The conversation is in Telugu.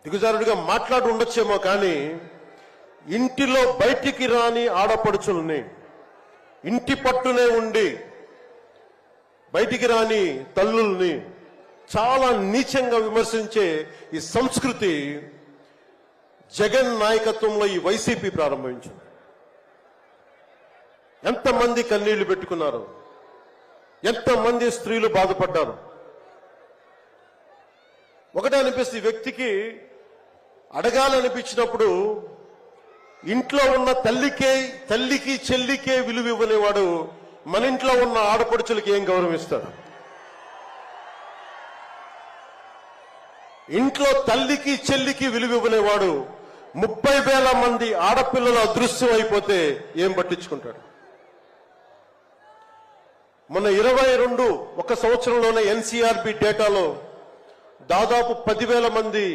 దిగజారుడిగా మాట్లాడి ఉండొచ్చేమో కానీ ఇంటిలో బయటికి రాని ఆడపడుచుల్ని, ఇంటి పట్టునే ఉండి బయటికి రాని తల్లుల్ని చాలా నీచంగా విమర్శించే ఈ సంస్కృతి జగన్ నాయకత్వంలో ఈ వైసీపీ ప్రారంభించింది. ఎంతమంది కన్నీళ్లు పెట్టుకున్నారు, ఎంతమంది స్త్రీలు బాధపడ్డారు. ఒకటే అనిపిస్తుంది, వ్యక్తికి అడగాలనిపించినప్పుడు ఇంట్లో ఉన్న తల్లికి చెల్లికే విలువ ఇవ్వనేవాడు మన ఇంట్లో ఉన్న ఆడపడుచులకి ఏం గౌరవిస్తాడు? ఇంట్లో తల్లికి చెల్లికి విలువ ఇవ్వనేవాడు 30,000 మంది ఆడపిల్లలు అదృశ్యం అయిపోతే ఏం పట్టించుకుంటాడు? మొన్న 22 ఒక సంవత్సరంలోనే ఎన్సీఆర్బీ డేటాలో దాదాపు 10,000 మంది